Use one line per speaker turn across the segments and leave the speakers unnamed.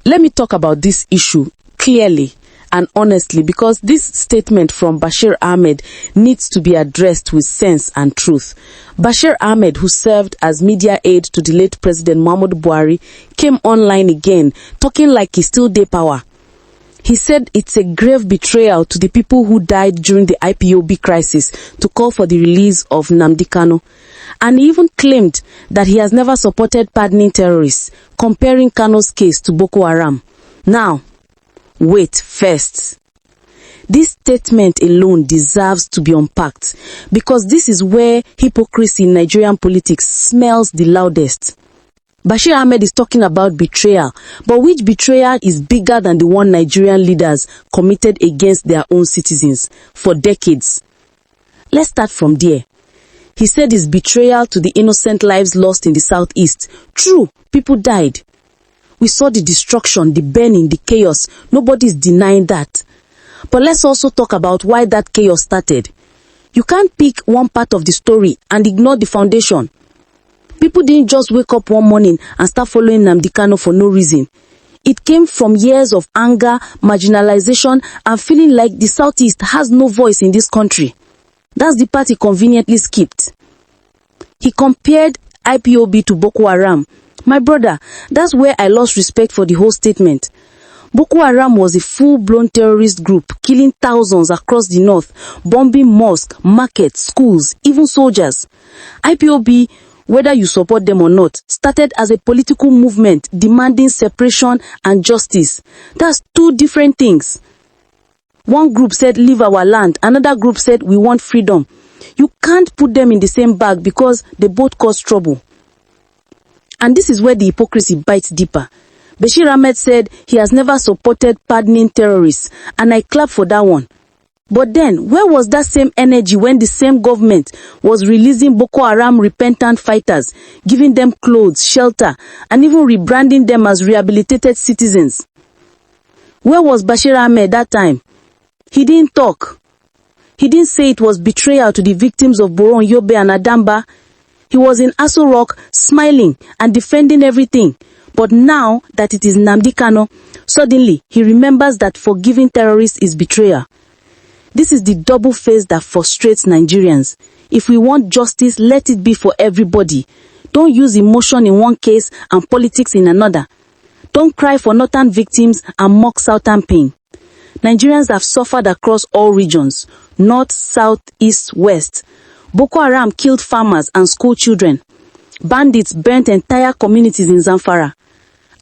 Let me talk about this issue clearly and honestly, because this statement from Bashir Ahmed needs to be addressed with sense and truth. Bashir Ahmed, who served as media aide to the late President Muhammadu Buhari, came online again, talking like he still dey power. He said it's a grave betrayal to the people who died during the IPOB crisis to call for the release of Nnamdi Kanu. And he even claimed that he has never supported pardoning terrorists, comparing Kanu's case to Boko Haram. Now, wait first. This statement alone deserves to be unpacked, because this is where hypocrisy in Nigerian politics smells the loudest. Bashir Ahmed is talking about betrayal, but which betrayal is bigger than the one Nigerian leaders committed against their own citizens for decades? Let's start from there. He said his betrayal to the innocent lives lost in the southeast. True, people died. We saw the destruction, the burning, the chaos. Nobody's denying that. But let's also talk about why that chaos started. You can't pick one part of the story and ignore the foundation. People didn't just wake up one morning and start following Nnamdi Kanu for no reason. It came from years of anger, marginalization, and feeling like the Southeast has no voice in this country. That's the part he conveniently skipped. He compared IPOB to Boko Haram. My brother, that's where I lost respect for the whole statement. Boko Haram was a full-blown terrorist group, killing thousands across the north, bombing mosques, markets, schools, even soldiers. IPOB, whether you support them or not, started as a political movement demanding separation and justice. That's two different things. One group said, leave our land. Another group said, we want freedom. You can't put them in the same bag because they both cause trouble. And this is where the hypocrisy bites deeper. Bashir Ahmed said he has never supported pardoning terrorists, and I clap for that one. But then, where was that same energy when the same government was releasing Boko Haram repentant fighters, giving them clothes, shelter, and even rebranding them as rehabilitated citizens? Where was Bashir Ahmed that time? He didn't talk. He didn't say it was betrayal to the victims of Boron, Yobe, and Adamba. He was in Aso Rock, smiling and defending everything. But now that it is Nnamdi Kanu, suddenly he remembers that forgiving terrorists is betrayal. This is the double face that frustrates Nigerians. If we want justice, let it be for everybody. Don't use emotion in one case and politics in another. Don't cry for northern victims and mock southern pain. Nigerians have suffered across all regions, north, south, east, west. Boko Haram killed farmers and school children. Bandits burnt entire communities in Zamfara.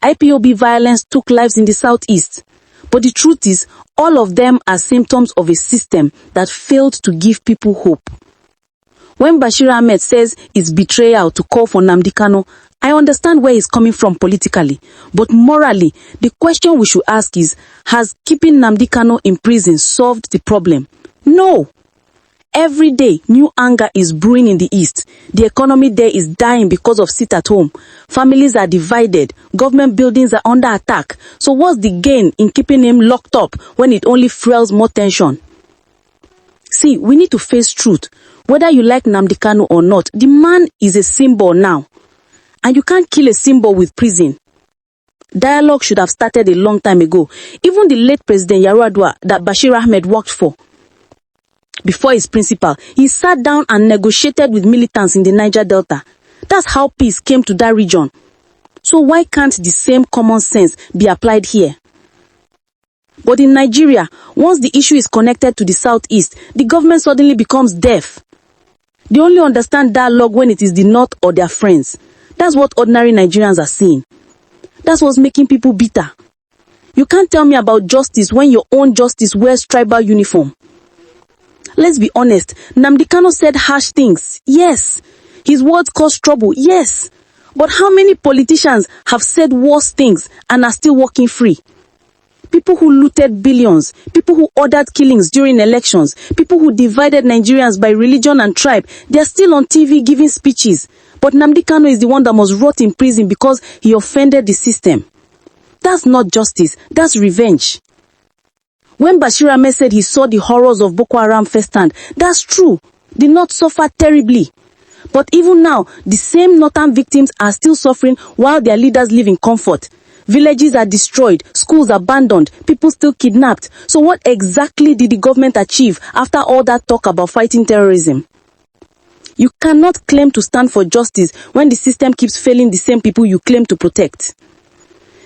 IPOB violence took lives in the southeast. But the truth is, all of them are symptoms of a system that failed to give people hope. When Bashir Ahmed says it's betrayal to call for Nnamdi Kanu, I understand where he's coming from politically. But morally, the question we should ask is, has keeping Nnamdi Kanu in prison solved the problem? No. Every day, new anger is brewing in the east. The economy there is dying because of sit at home. Families are divided. Government buildings are under attack. So what's the gain in keeping him locked up when it only fuels more tension? See, we need to face truth. Whether you like Nnamdi Kanu or not, the man is a symbol now. And you can't kill a symbol with prison. Dialogue should have started a long time ago. Even the late President Yar'Adua that Bashir Ahmed worked for, before his principal, he sat down and negotiated with militants in the Niger Delta. That's how peace came to that region. So why can't the same common sense be applied here? But in Nigeria, once the issue is connected to the southeast, the government suddenly becomes deaf. They only understand dialogue when it is the north or their friends. That's what ordinary Nigerians are seeing. That's what's making people bitter. You can't tell me about justice when your own justice wears tribal uniform. Let's be honest, Nnamdi Kanu said harsh things. Yes. His words caused trouble. Yes. But how many politicians have said worse things and are still walking free? People who looted billions, people who ordered killings during elections, people who divided Nigerians by religion and tribe, they're still on TV giving speeches. But Nnamdi Kanu is the one that must rot in prison because he offended the system. That's not justice. That's revenge. When Bashir Ahmed said he saw the horrors of Boko Haram firsthand, that's true. The North suffered terribly. But even now, the same northern victims are still suffering while their leaders live in comfort. Villages are destroyed, schools abandoned, people still kidnapped. So what exactly did the government achieve after all that talk about fighting terrorism? You cannot claim to stand for justice when the system keeps failing the same people you claim to protect.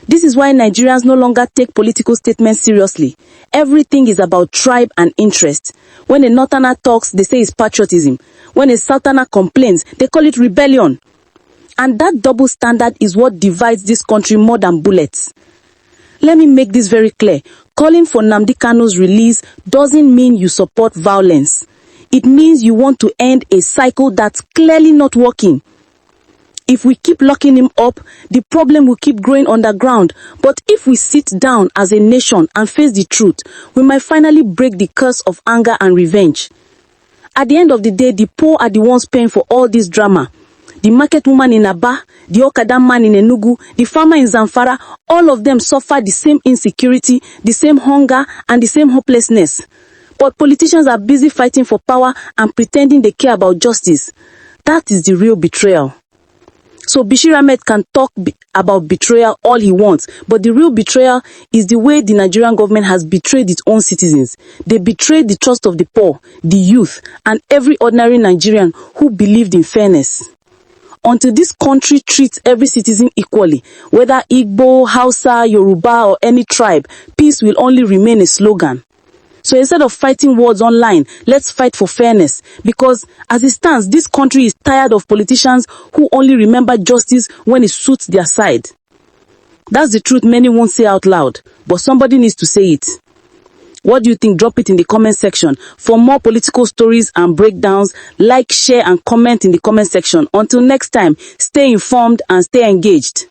This is why Nigerians no longer take political statements seriously. Everything is about tribe and interest. When a Northerner talks, they say it's patriotism. When a Southerner complains, they call it rebellion. And that double standard is what divides this country more than bullets. Let me make this very clear. Calling for Nnamdi Kanu's release doesn't mean you support violence. It means you want to end a cycle that's clearly not working. If we keep locking him up, the problem will keep growing underground. But if we sit down as a nation and face the truth, we might finally break the curse of anger and revenge. At the end of the day, the poor are the ones paying for all this drama. The market woman in Aba, the Okada man in Enugu, the farmer in Zamfara, all of them suffer the same insecurity, the same hunger, and the same hopelessness. But politicians are busy fighting for power and pretending they care about justice. That is the real betrayal. So Bashir Ahmed can talk about betrayal all he wants, but the real betrayal is the way the Nigerian government has betrayed its own citizens. They betrayed the trust of the poor, the youth, and every ordinary Nigerian who believed in fairness. Until this country treats every citizen equally, whether Igbo, Hausa, Yoruba, or any tribe, peace will only remain a slogan. So instead of fighting wars online, let's fight for fairness. Because as it stands, this country is tired of politicians who only remember justice when it suits their side. That's the truth many won't say out loud, but somebody needs to say it. What do you think? Drop it in the comment section. For more political stories and breakdowns, like, share, and comment in the comment section. Until next time, stay informed and stay engaged.